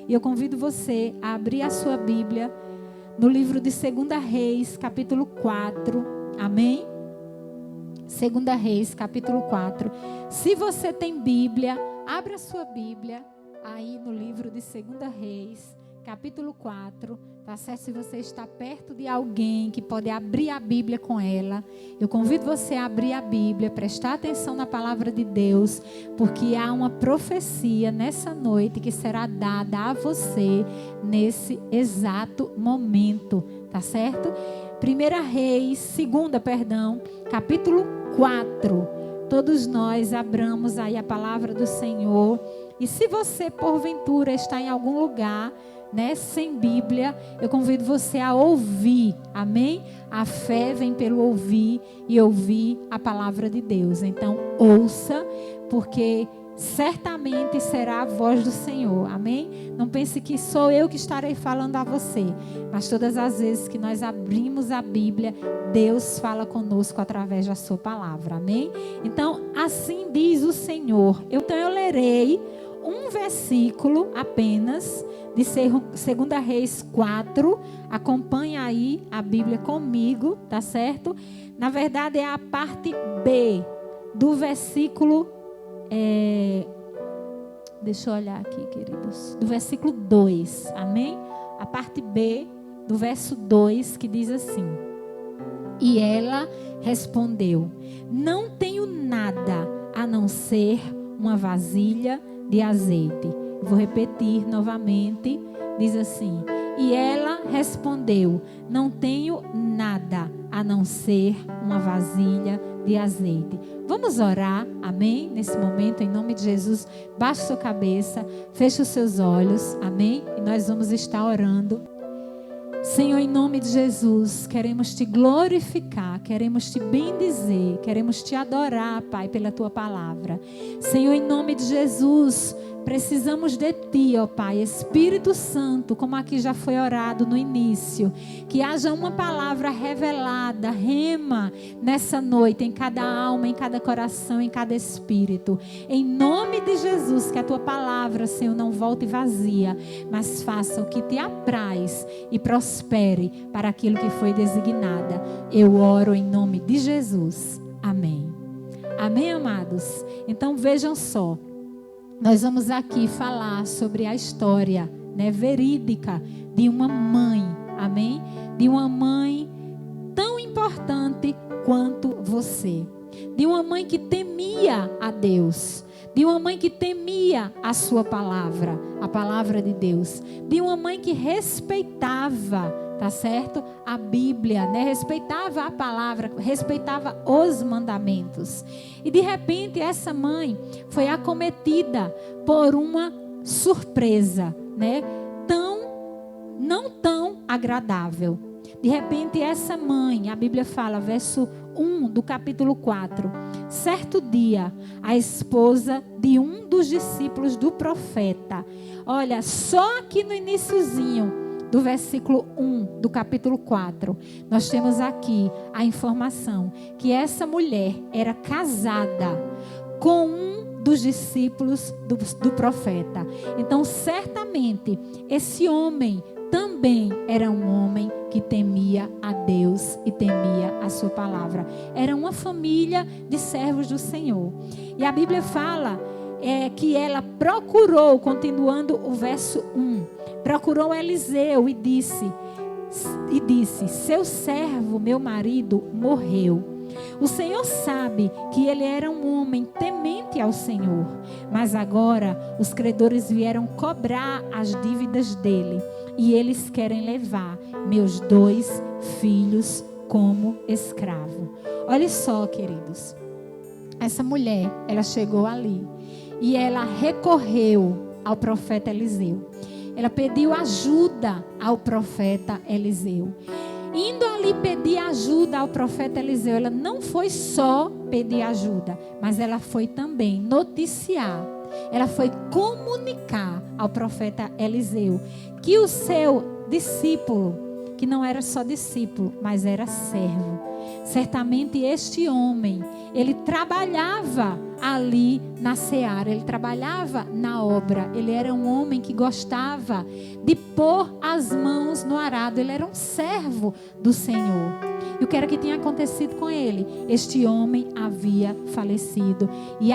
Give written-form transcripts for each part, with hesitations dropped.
E eu convido você a abrir a sua Bíblia no livro de 2 Reis, capítulo 4. Amém? 2 Reis, capítulo 4. Se você tem Bíblia, abra a sua Bíblia aí no livro de 2 Reis, capítulo 4. Tá certo? Se você está perto de alguém que pode abrir a Bíblia com ela, eu convido você a abrir a Bíblia, prestar atenção na palavra de Deus, porque há uma profecia nessa noite que será dada a você nesse exato momento, tá certo? 2 Reis, capítulo 4. Todos nós abramos aí a palavra do Senhor. E se você porventura está em algum lugar, sem Bíblia, eu convido você a ouvir, amém? A fé vem pelo ouvir e ouvir a palavra de Deus. Então ouça, porque certamente será a voz do Senhor, amém? Não pense que sou eu que estarei falando a você, mas todas as vezes que nós abrimos a Bíblia, Deus fala conosco através da sua palavra, amém? Então assim diz o Senhor. Então eu lerei um versículo apenas de 2 Reis 4. Acompanha aí a Bíblia comigo, tá certo? Na verdade é a parte B do versículo, deixa eu olhar aqui, queridos, do versículo 2, amém? A parte B do verso 2, que diz assim: e ela respondeu: não tenho nada a não ser uma vasilha de azeite. Vou repetir novamente, diz assim: e ela respondeu: não tenho nada a não ser uma vasilha de azeite. Vamos orar, amém? Nesse momento, em nome de Jesus, baixe sua cabeça, feche os seus olhos, amém? E nós vamos estar orando. Senhor, em nome de Jesus, queremos te glorificar, queremos te bendizer, queremos te adorar, Pai, pela tua palavra. Senhor, em nome de Jesus, precisamos de ti, ó Pai, Espírito Santo, como aqui já foi orado no início, que haja uma palavra revelada, rema, nessa noite, em cada alma, em cada coração, em cada espírito. Em nome de Jesus, que a tua palavra, Senhor, não volte vazia, mas faça o que te apraz e prospere para aquilo que foi designada. Eu oro em nome de Jesus. Amém. Amém, amados? Então vejam só. Nós vamos aqui falar sobre a história, verídica de uma mãe, amém? De uma mãe tão importante quanto você. De uma mãe que temia a Deus. De uma mãe que temia a sua palavra, a palavra de Deus. De uma mãe que respeitava, tá certo? A Bíblia, Respeitava a palavra, respeitava os mandamentos. E de repente essa mãe foi acometida por uma surpresa, não tão agradável. De repente essa mãe, a Bíblia fala, verso 1 do capítulo 4. Certo dia, a esposa de um dos discípulos do profeta. Olha, só aqui no iniciozinho do versículo 1 do capítulo 4, nós temos aqui a informação que essa mulher era casada com um dos discípulos do profeta. Então, certamente, esse homem também era um homem que temia a Deus e temia a sua palavra. Era uma família de servos do Senhor. E a Bíblia fala que ela procurou, continuando o verso 1, procurou Eliseu e disse, seu servo, meu marido, morreu. O Senhor sabe que ele era um homem temente ao Senhor, mas agora os credores vieram cobrar as dívidas dele e eles querem levar meus 2 filhos como escravo. Olha só, queridos, essa mulher, ela chegou ali e ela recorreu ao profeta Eliseu. Ela pediu ajuda ao profeta Eliseu. Indo ali pedir ajuda ao profeta Eliseu, ela não foi só pedir ajuda, mas ela foi também noticiar. Ela foi comunicar ao profeta Eliseu que o seu discípulo, que não era só discípulo, mas era servo, Certamente este homem, ele trabalhava ali na seara, ele trabalhava na obra. Ele era um homem que gostava de pôr as mãos no arado. Ele era um servo do Senhor. E o que era que tinha acontecido com ele? Este homem havia falecido. E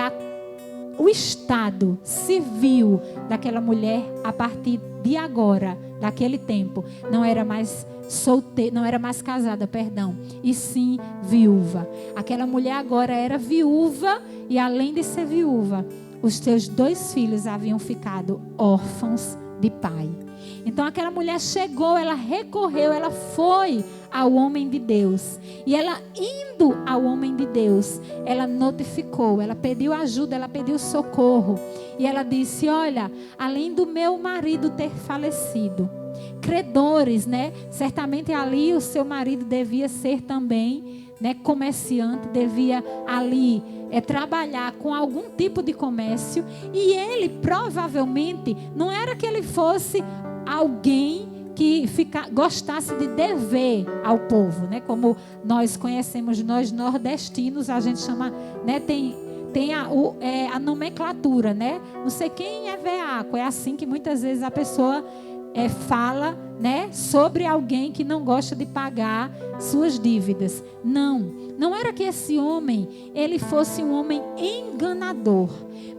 o estado civil daquela mulher, a partir de agora, daquele tempo, não era mais casada, e sim viúva. Aquela mulher agora era viúva, e além de ser viúva, os seus 2 filhos haviam ficado órfãos de pai. Então aquela mulher chegou, ela recorreu, ela foi ao homem de Deus. E ela indo ao homem de Deus, ela notificou, ela pediu ajuda, ela pediu socorro. E ela disse: olha, além do meu marido ter falecido, credores, né? Certamente ali o seu marido devia ser também, né, comerciante, devia ali trabalhar com algum tipo de comércio. E ele provavelmente não era que ele fosse alguém que gostasse de dever ao povo, né? Como nós conhecemos, nós nordestinos, a gente chama, né? Tem a nomenclatura, né? Não sei quem é veaco, é assim que muitas vezes a pessoa fala, né? Sobre alguém que não gosta de pagar suas dívidas. Não era que esse homem, ele fosse um homem enganador.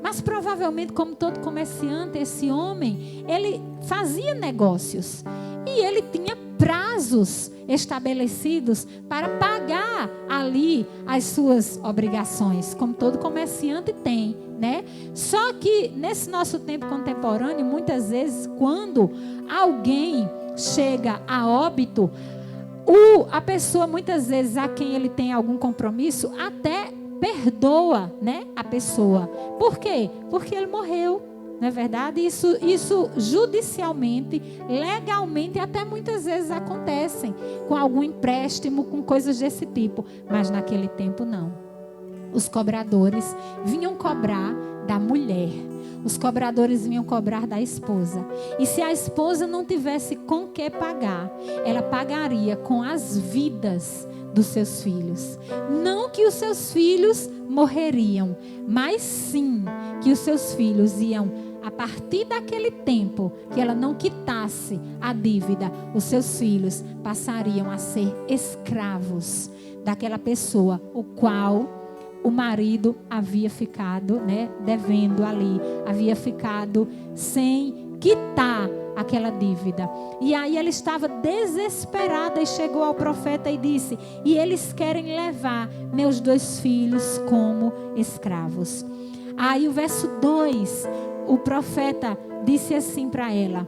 Mas provavelmente, como todo comerciante, esse homem, ele fazia negócios. E ele tinha prazos estabelecidos para pagar ali as suas obrigações, como todo comerciante tem, né? Só que nesse nosso tempo contemporâneo, muitas vezes, quando alguém chega a óbito, a pessoa, muitas vezes, a quem ele tem algum compromisso, até perdoa, né, a pessoa. Por quê? Porque ele morreu. Não é verdade? Isso judicialmente, legalmente, até muitas vezes acontecem com algum empréstimo, com coisas desse tipo. Mas naquele tempo não. Os cobradores vinham cobrar da mulher. Os cobradores vinham cobrar da esposa. E se a esposa não tivesse com que pagar, ela pagaria com as vidas dos seus filhos. Não que os seus filhos morreriam, mas sim que os seus filhos iam, a partir daquele tempo que ela não quitasse a dívida, os seus filhos passariam a ser escravos daquela pessoa, o qual o marido havia ficado, né, devendo ali, havia ficado sem quitar aquela dívida. E aí ela estava desesperada e chegou ao profeta e disse: e eles querem levar meus 2 filhos como escravos. Aí o verso 2, o profeta disse assim para ela: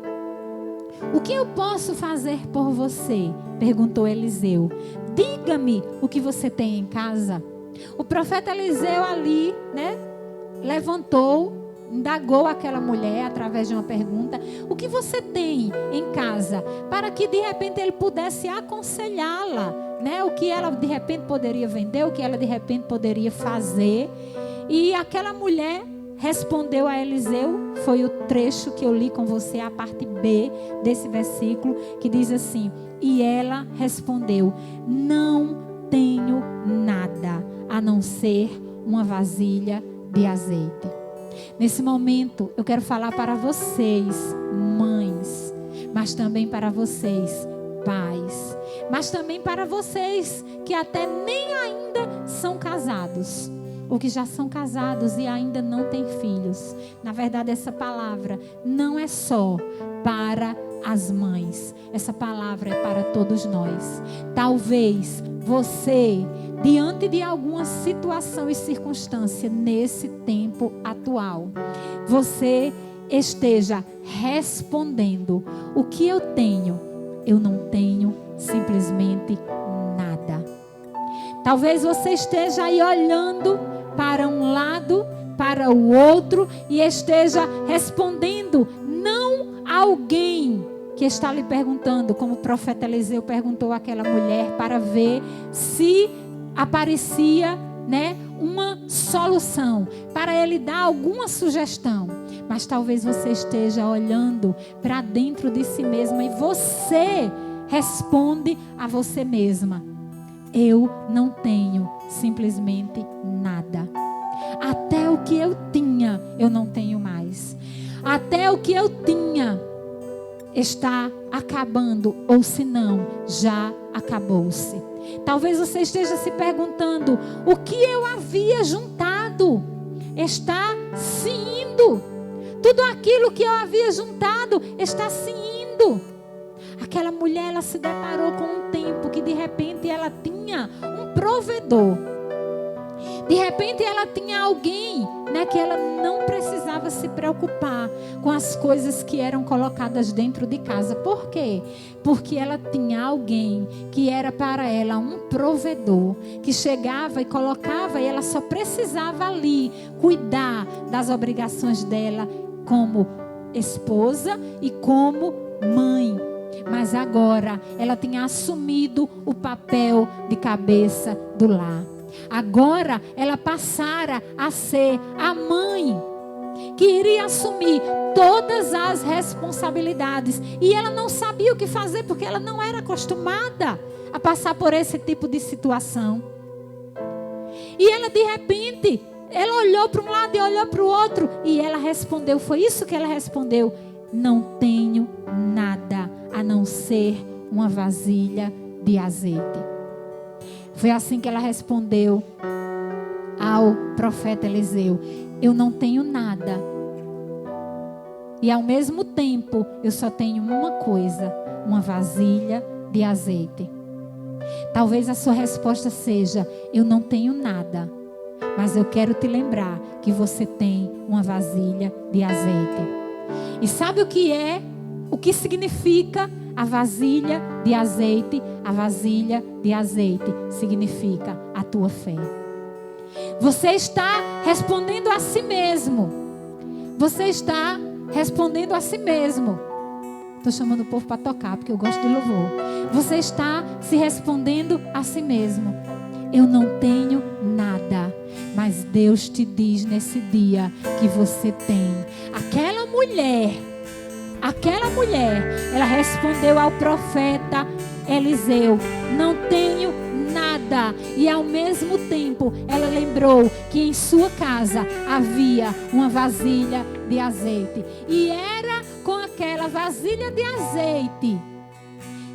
o que eu posso fazer por você? Perguntou Eliseu. Diga-me o que você tem em casa. O profeta Eliseu ali, né, levantou, indagou aquela mulher através de uma pergunta: o que você tem em casa? Para que de repente ele pudesse aconselhá-la, né? O que ela de repente poderia vender, o que ela de repente poderia fazer. E aquela mulher respondeu a Eliseu, foi o trecho que eu li com você, a parte B desse versículo, que diz assim: e ela respondeu: não tenho nada a não ser uma vasilha de azeite. Nesse momento eu quero falar para vocês, mães, mas também para vocês, pais, mas também para vocês que até nem ainda são casados, ou que já são casados e ainda não têm filhos. Na verdade, essa palavra não é só para as mães, essa palavra é para todos nós. Talvez você, diante de alguma situação e circunstância nesse tempo atual, você esteja respondendo: o que eu tenho? Eu não tenho simplesmente nada. Talvez você esteja aí olhando para um lado, para o outro, e esteja respondendo não a alguém que está lhe perguntando, como o profeta Eliseu perguntou àquela mulher, para ver se aparecia, né, uma solução, para ele dar alguma sugestão. Mas talvez você esteja olhando para dentro de si mesma e você responde a você mesma: eu não tenho simplesmente nada. Até o que eu tinha, eu não tenho mais. Até o que eu tinha está acabando, ou se não, já acabou-se. Talvez você esteja se perguntando: o que eu havia juntado está se indo. Tudo aquilo que eu havia juntado está se indo. Aquela mulher, ela se deparou com um tempo que de repente ela tinha um provedor. De repente ela tinha alguém, né, que ela não precisava se preocupar com as coisas que eram colocadas dentro de casa. Por quê? Porque ela tinha alguém que era para ela um provedor, que chegava e colocava, e ela só precisava ali cuidar das obrigações dela como esposa e como mãe. Mas agora ela tinha assumido o papel de cabeça do lar. Agora ela passara a ser a mãe que iria assumir todas as responsabilidades. E ela não sabia o que fazer, porque ela não era acostumada a passar por esse tipo de situação. E ela, de repente, ela olhou para um lado e olhou para o outro, e ela respondeu, foi isso que ela respondeu: não tenho nada a não ser uma vasilha de azeite. Foi assim que ela respondeu ao profeta Eliseu: eu não tenho nada. E ao mesmo tempo, eu só tenho uma coisa: uma vasilha de azeite. Talvez a sua resposta seja: eu não tenho nada. Mas eu quero te lembrar que você tem uma vasilha de azeite. E sabe o que é? O que significa a vasilha de azeite? A vasilha de azeite significa a tua fé. Você está respondendo a si mesmo. Você está respondendo a si mesmo. Estou chamando o povo para tocar, porque eu gosto de louvor. Você está se respondendo a si mesmo: eu não tenho nada. Mas Deus te diz nesse dia que você tem. Aquela mulher, ela respondeu ao profeta Eliseu: não tenho nada. E ao mesmo tempo ela lembrou que em sua casa havia uma vasilha de azeite. E era com aquela vasilha de azeite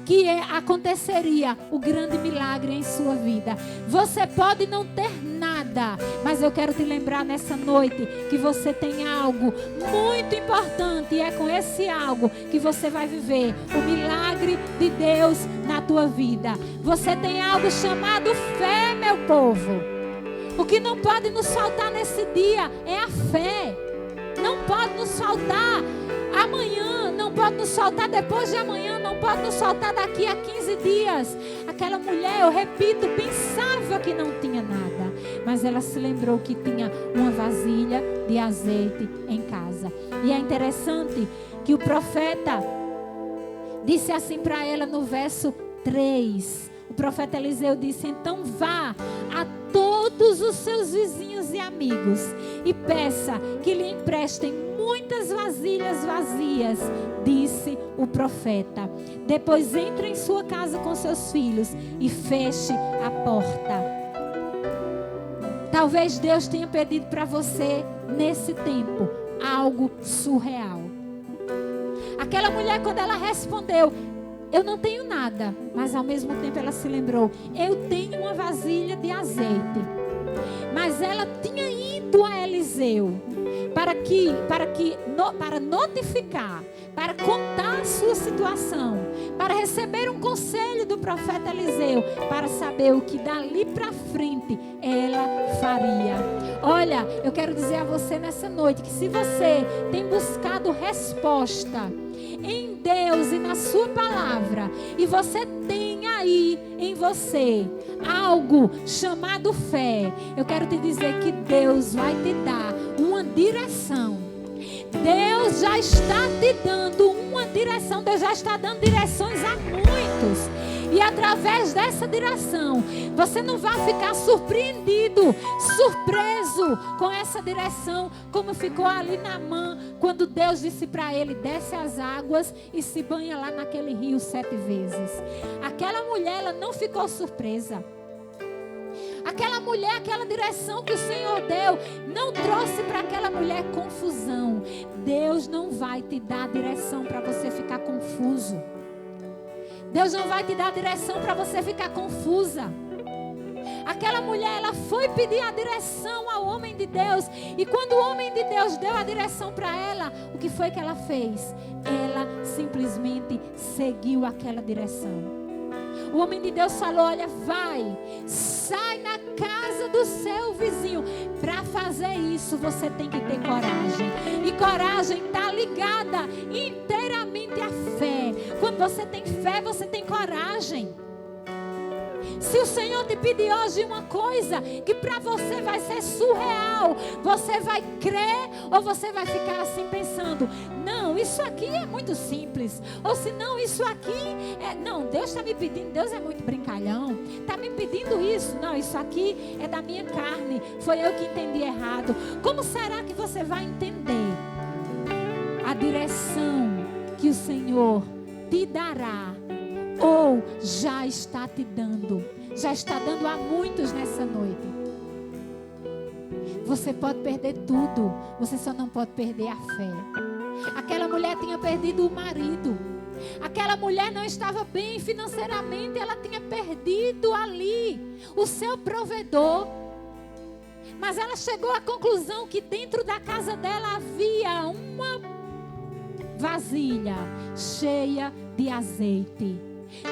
que aconteceria o grande milagre em sua vida. Você pode não ter nada, mas eu quero te lembrar nessa noite que você tem algo muito importante, e é com esse algo que você vai viver o milagre de Deus na tua vida. Você tem algo chamado fé, meu povo. O que não pode nos faltar nesse dia é a fé. Não pode nos faltar amanhã, não pode nos faltar depois de amanhã, não pode nos faltar daqui a 15 dias. Aquela mulher, eu repito, pensava que não tinha nada, mas ela se lembrou que tinha uma vasilha de azeite em casa. E é interessante que o profeta disse assim para ela no verso 3. O profeta Eliseu disse: então vá a todos os seus vizinhos e amigos e peça que lhe emprestem muitas vasilhas vazias, disse o profeta. Depois entre em sua casa com seus filhos e feche a porta. Talvez Deus tenha pedido para você nesse tempo algo surreal. Aquela mulher, quando ela respondeu: eu não tenho nada, mas ao mesmo tempo ela se lembrou: eu tenho uma vasilha de azeite. Mas ela tinha ido a Eliseu para notificar, para contar a sua situação, para receber um conselho do profeta Eliseu, para saber o que dali para frente ela faria. Olha, eu quero dizer a você nessa noite que se você tem buscado resposta em Deus e na sua palavra, e você tem aí em você algo chamado fé, eu quero te dizer que Deus vai te dar uma direção. Deus já está te dando uma direção. Deus já está dando direções a muitos. E através dessa direção, você não vai ficar surpreendido, surpreso com essa direção, como ficou ali Naamã, quando Deus disse para ele: desce as águas e se banha lá naquele rio 7 vezes. Aquela mulher, ela não ficou surpresa. Aquela mulher, aquela direção que o Senhor deu, não trouxe para aquela mulher confusão. Deus não vai te dar direção para você ficar confuso. Deus não vai te dar direção para você ficar confusa. Aquela mulher, ela foi pedir a direção ao homem de Deus. E quando o homem de Deus deu a direção para ela, o que foi que ela fez? Ela simplesmente seguiu aquela direção. O homem de Deus falou: olha, vai, sai na casa do seu vizinho. Para fazer isso, você tem que ter coragem. E coragem está ligada inteiramente à fé. Quando você tem fé, você tem coragem. Se o Senhor te pedir hoje uma coisa que para você vai ser surreal, você vai crer ou você vai ficar assim pensando: não, isso aqui é muito simples. Ou se não, isso aqui não, Deus está me pedindo, Deus é muito brincalhão, está me pedindo isso. Não, isso aqui é da minha carne, foi eu que entendi errado. Como será que você vai entender a direção que o Senhor te dará? Ou já está te dando, já está dando a muitos nessa noite. Você pode perder tudo, você só não pode perder a fé. Aquela mulher tinha perdido o marido. Aquela mulher não estava bem financeiramente, ela tinha perdido ali o seu provedor. Mas ela chegou à conclusão que dentro da casa dela havia uma vasilha cheia de azeite.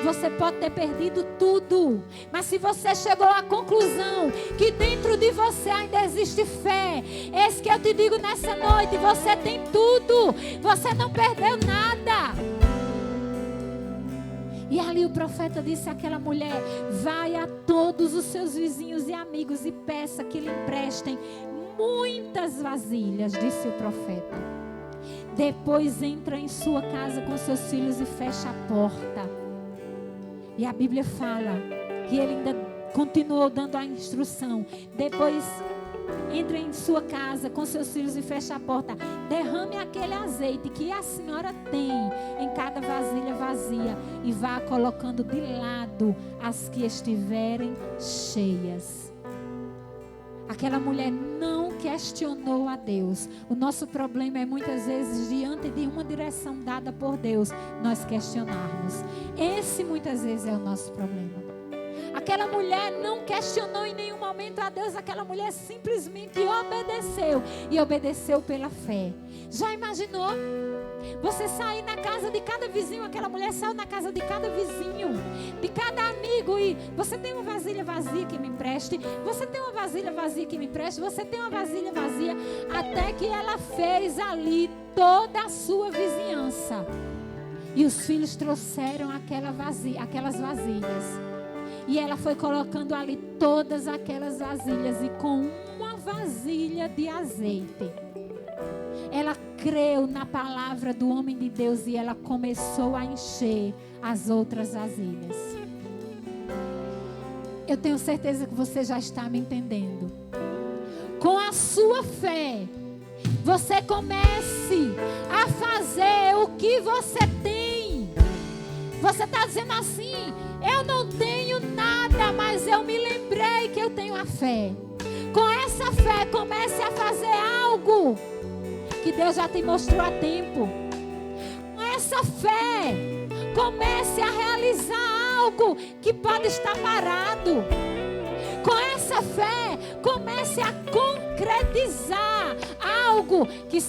Você pode ter perdido tudo, mas se você chegou à conclusão que dentro de você ainda existe fé, eis que eu te digo nessa noite: você tem tudo, você não perdeu nada. E ali o profeta disse àquela mulher: vai a todos os seus vizinhos e amigos e peça que lhe emprestem muitas vasilhas, disse o profeta. Depois entra em sua casa com seus filhos e fecha a porta. E a Bíblia fala que ele ainda continuou dando a instrução. Depois entra em sua casa com seus filhos e fecha a porta. Derrame aquele azeite que a senhora tem em cada vasilha vazia e vá colocando de lado as que estiverem cheias. Aquela mulher não questionou a Deus. O nosso problema é muitas vezes, diante de uma direção dada por Deus, nós questionarmos. Esse muitas vezes é o nosso problema. Aquela mulher não questionou em nenhum momento a Deus. Aquela mulher simplesmente obedeceu. E obedeceu pela fé. Já imaginou? Você sair na casa de cada vizinho. Aquela mulher saiu na casa de cada vizinho, de cada amigo. E você tem uma vasilha vazia que me empreste. Você tem uma vasilha vazia que me empreste. Você tem uma vasilha vazia. Até que ela fez ali toda a sua vizinhança. E os filhos trouxeram aquelas vasilhas. E ela foi colocando ali todas aquelas vasilhas. E com uma vasilha de azeite, ela creu na palavra do homem de Deus. E ela começou a encher as outras vasilhas. Eu tenho certeza que você já está me entendendo. Com a sua fé, você comece a fazer o que você tem. Você está dizendo assim: eu não tenho nada, mas eu me lembrei que eu tenho a fé. Com essa fé, comece a fazer algo que Deus já te mostrou há tempo. Com essa fé, comece a realizar algo que pode estar parado. Com essa fé, comece a concretizar algo que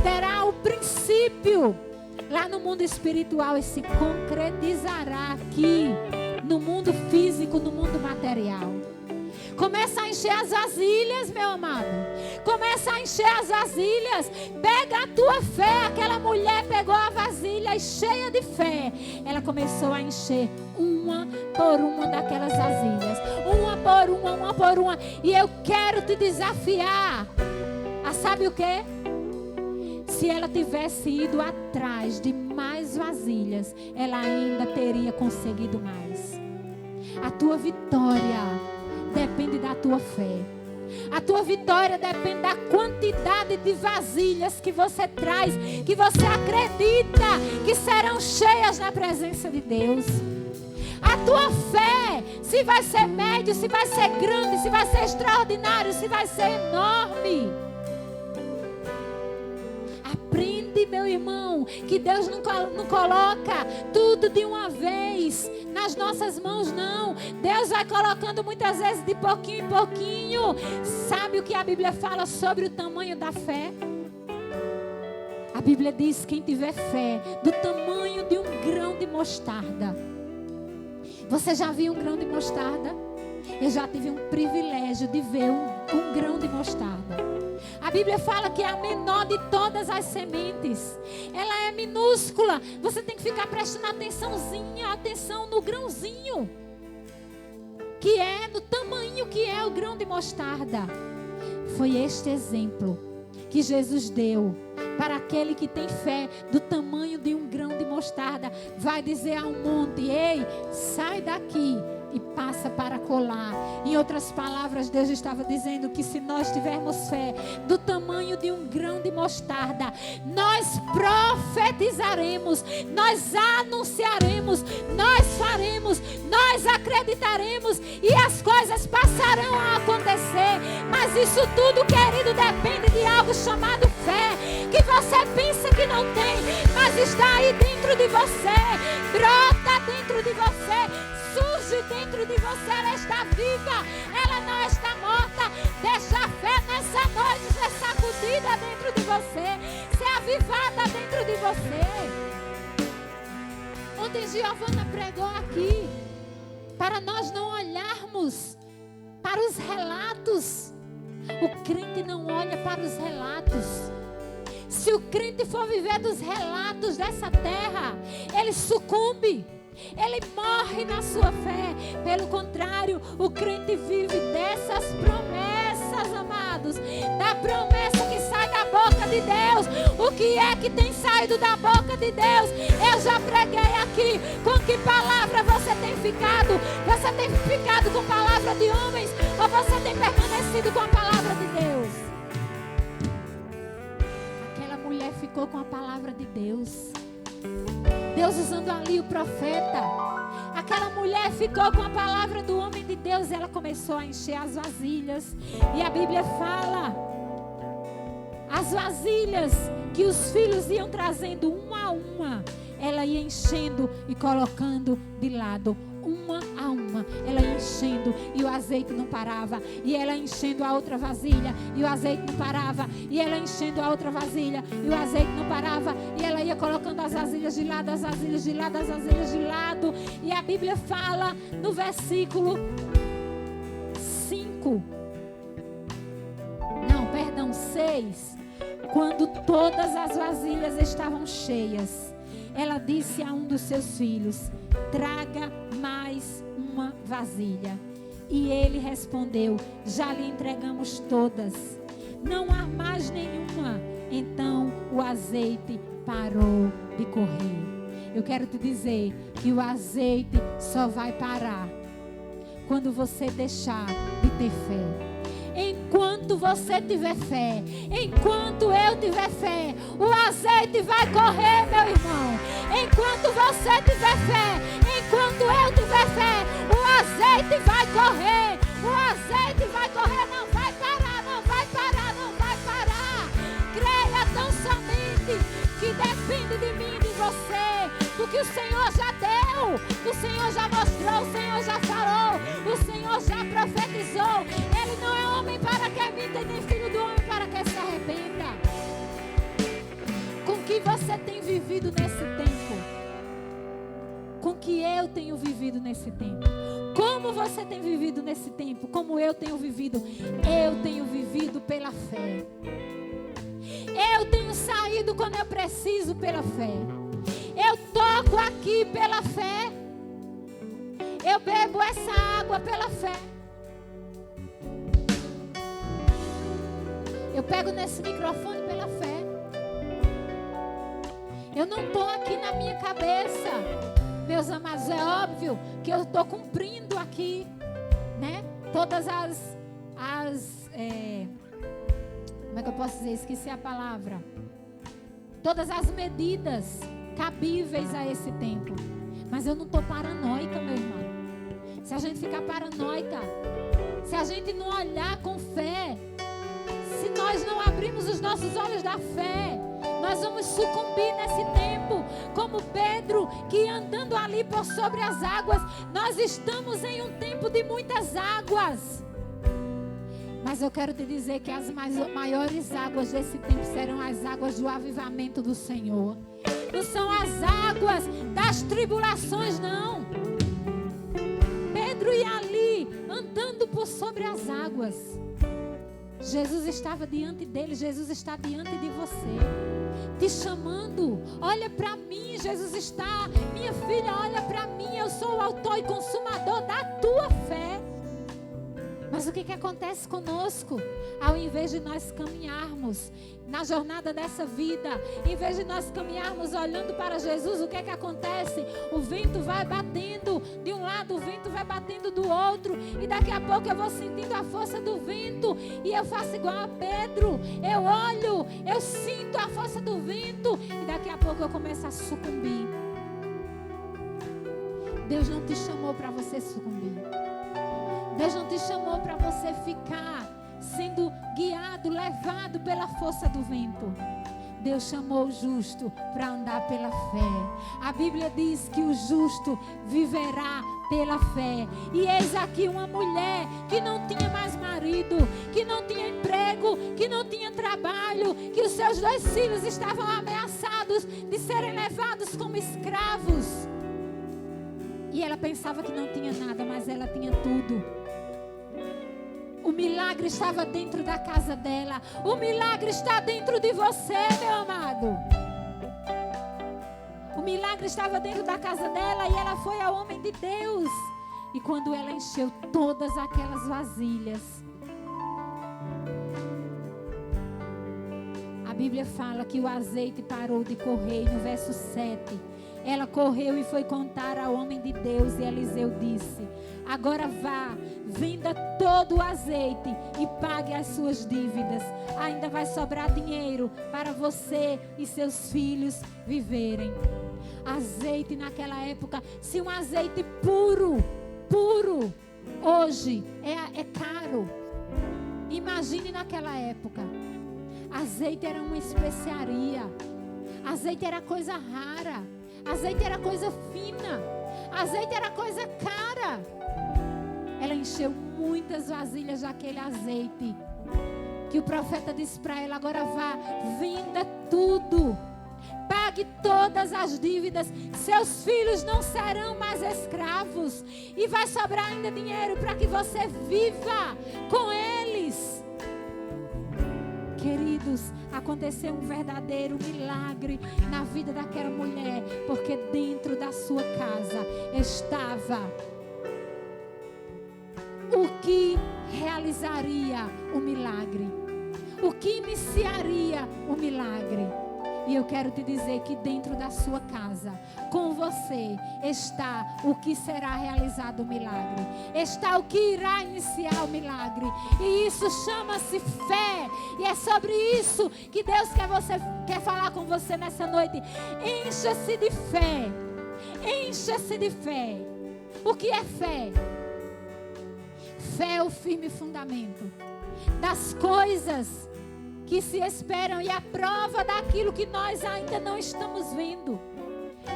terá o princípio lá no mundo espiritual e se concretizará aqui no mundo físico, no mundo material. Começa a encher as vasilhas, meu amado. Começa a encher as vasilhas. Pega a tua fé. Aquela mulher pegou a vasilha e cheia de fé, ela começou a encher uma por uma daquelas vasilhas. Uma por uma. E eu quero te desafiar a sabe o quê? Se ela tivesse ido atrás de mais vasilhas, ela ainda teria conseguido mais. A tua vitória depende da tua fé. A tua vitória depende da quantidade de vasilhas que você traz, que você acredita que serão cheias na presença de Deus. A tua fé, se vai ser médio, se vai ser grande, se vai ser extraordinário, se vai ser enorme. Aprende, meu irmão, que Deus não coloca tudo de uma vez nas nossas mãos, não. Deus vai colocando muitas vezes de pouquinho em pouquinho. Sabe o que a Bíblia fala sobre o tamanho da fé? A Bíblia diz: quem tiver fé do tamanho de um grão de mostarda. Você já viu um grão de mostarda? Eu já tive um privilégio de ver um grão de mostarda. A Bíblia fala que é a menor de todas as sementes. Ela é minúscula. Você tem que ficar prestando atenção no grãozinho, que é do tamanho que é o grão de mostarda. Foi este exemplo que Jesus deu para aquele que tem fé do tamanho de um grão de mostarda. Vai dizer ao monte: ei, sai daqui e passa para colar. Em outras palavras, Deus estava dizendo que se nós tivermos fé do tamanho de um grão de mostarda, nós profetizaremos, nós anunciaremos, nós faremos, nós acreditaremos e as coisas passarão a acontecer. Mas isso tudo, querido, depende de algo chamado fé, que você pensa que não tem, mas está aí dentro de você, brota dentro de você, surge dentro de você. Ela está viva, ela não está morta. Deixa a fé nessa noite ser sacudida dentro de você, ser avivada dentro de você. Ontem Giovana pregou aqui para nós não olharmos para os relatos. O crente não olha para os relatos. Se o crente for viver dos relatos dessa terra, ele sucumbe, ele morre na sua fé. Pelo contrário, o crente vive dessas promessas, amados, da promessa que sai da boca de Deus. O que é que tem saído da boca de Deus? Eu já preguei aqui. Com que palavra você tem ficado? Você tem ficado com palavra de homens ou você tem permanecido com a palavra de Deus? Aquela mulher ficou com a palavra de Deus. Deus usando ali o profeta. Aquela mulher ficou com a palavra do homem de Deus. Ela começou a encher as vasilhas. E a Bíblia fala: as vasilhas que os filhos iam trazendo uma a uma, ela ia enchendo e colocando de lado. Uma a uma, ela ia enchendo e o azeite não parava. E ela enchendo a outra vasilha e o azeite não parava. E ela enchendo a outra vasilha e o azeite não parava. E ela ia colocando as vasilhas de lado, as vasilhas de lado, as vasilhas de lado. E a Bíblia fala no versículo 6: quando todas as vasilhas estavam cheias, ela disse a um dos seus filhos: traga mais uma vasilha. E ele respondeu: já lhe entregamos todas, não há mais nenhuma. Então o azeite parou de correr. Eu quero te dizer que o azeite só vai parar quando você deixar de ter fé. Enquanto você tiver fé, enquanto eu tiver fé, o azeite vai correr, meu irmão. Enquanto você tiver fé, enquanto eu tiver fé, o azeite vai correr. O azeite vai correr, não vai parar, não vai parar, não vai parar. Creia tão somente que depende de mim e de você, do que o Senhor já deu, o Senhor já mostrou, o Senhor já falou, o Senhor já profetizou. Ele não é homem para que minta, nem filho do homem para que se arrependa. Com que você tem vivido nesse tempo? Com que eu tenho vivido nesse tempo? Como você tem vivido nesse tempo? Como eu tenho vivido? Eu tenho vivido pela fé. Eu tenho saído quando eu preciso pela fé. Eu toco aqui pela fé. Eu bebo essa água pela fé. Eu pego nesse microfone pela fé. Eu não estou aqui na minha cabeça, meus amados. É óbvio que eu estou cumprindo aqui, né? Todas como é que eu posso dizer? Esqueci a palavra. Todas as medidas cabíveis a esse tempo. Mas eu não estou paranoica, meu irmão. Se a gente ficar paranoica, se a gente não olhar com fé, se nós não abrirmos os nossos olhos da fé, nós vamos sucumbir nesse tempo, como Pedro, que andando ali por sobre as águas. Nós estamos em um tempo de muitas águas. Mas eu quero te dizer que as maiores águas desse tempo serão as águas do avivamento do Senhor. Não são as águas das tribulações, não. Pedro ia ali, andando por sobre as águas. Jesus estava diante dele, Jesus está diante de você, te chamando. Olha para mim, Jesus está. Minha filha, olha para mim, eu sou o autor e consumador da tua fé. Mas o que acontece conosco? Ao invés de nós caminharmos na jornada dessa vida, em vez de nós caminharmos olhando para Jesus, o que acontece? O vento vai batendo de um lado, o vento vai batendo do outro, e daqui a pouco eu vou sentindo a força do vento, e eu faço igual a Pedro, eu olho, eu sinto a força do vento, e daqui a pouco eu começo a sucumbir. Deus não te chamou para você sucumbir. Deus não te chamou para você ficar sendo guiado, levado pela força do vento. Deus chamou o justo para andar pela fé. A Bíblia diz que o justo viverá pela fé. E eis aqui uma mulher que não tinha mais marido, que não tinha emprego, que não tinha trabalho, que os seus 2 filhos estavam ameaçados de serem levados como escravos. E ela pensava que não tinha nada, mas ela tinha tudo. O milagre estava dentro da casa dela. O milagre está dentro de você, meu amado. O milagre estava dentro da casa dela, e ela foi ao homem de Deus. E quando ela encheu todas aquelas vasilhas, a Bíblia fala que o azeite parou de correr. E no verso 7, ela correu e foi contar ao homem de Deus, e Eliseu disse: agora vá, venda todo o azeite e pague as suas dívidas. Ainda vai sobrar dinheiro para você e seus filhos viverem. Azeite naquela época, se um azeite puro, hoje é caro. Imagine naquela época. Azeite era uma especiaria. Azeite era coisa rara. Azeite era coisa fina. Azeite era coisa cara. Ela encheu muitas vasilhas daquele azeite, que o profeta disse para ela: agora vá, venda tudo, pague todas as dívidas, seus filhos não serão mais escravos, e vai sobrar ainda dinheiro para que você viva com eles. Queridos, aconteceu um verdadeiro milagre na vida daquela mulher, porque dentro da sua casa estava o que realizaria o milagre, o que iniciaria o milagre. E eu quero te dizer que dentro da sua casa, com você, está o que será realizado o milagre. Está o que irá iniciar o milagre. E isso chama-se fé. E é sobre isso que Deus quer falar com você nessa noite. Encha-se de fé. Encha-se de fé. O que é fé? Fé é o firme fundamento das coisas que se esperam e a prova daquilo que nós ainda não estamos vendo.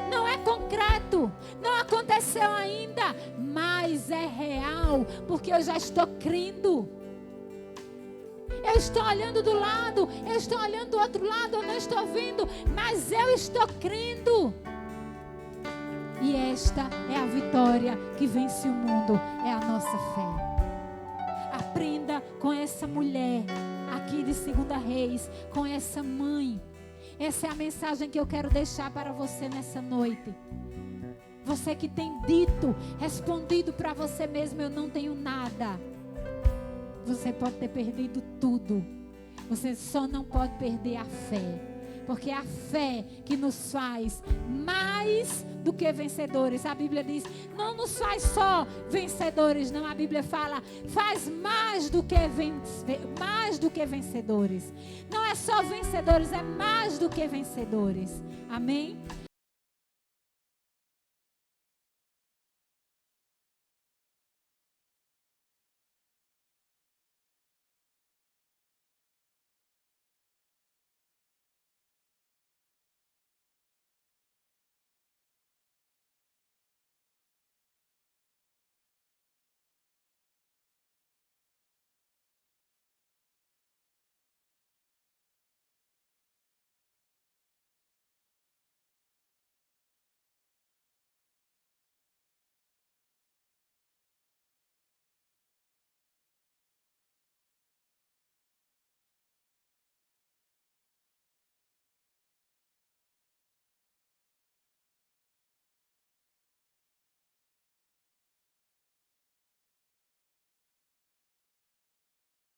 Não é concreto, não aconteceu ainda, mas é real, porque eu já estou crendo. Eu estou olhando do lado, eu estou olhando do outro lado, eu não estou vendo, mas eu estou crendo. E esta é a vitória que vence o mundo, é a nossa fé. Aprenda com essa mulher aqui de 2 Reis, com essa mãe. Essa é a mensagem que eu quero deixar para você nessa noite. Você que tem dito, respondido para você mesmo: eu não tenho nada. Você pode ter perdido tudo. Você só não pode perder a fé. Porque é a fé que nos faz mais do que vencedores. A Bíblia diz, não nos faz só vencedores, não. A Bíblia fala, faz mais do que vencedores. Não é só vencedores, é mais do que vencedores. Amém?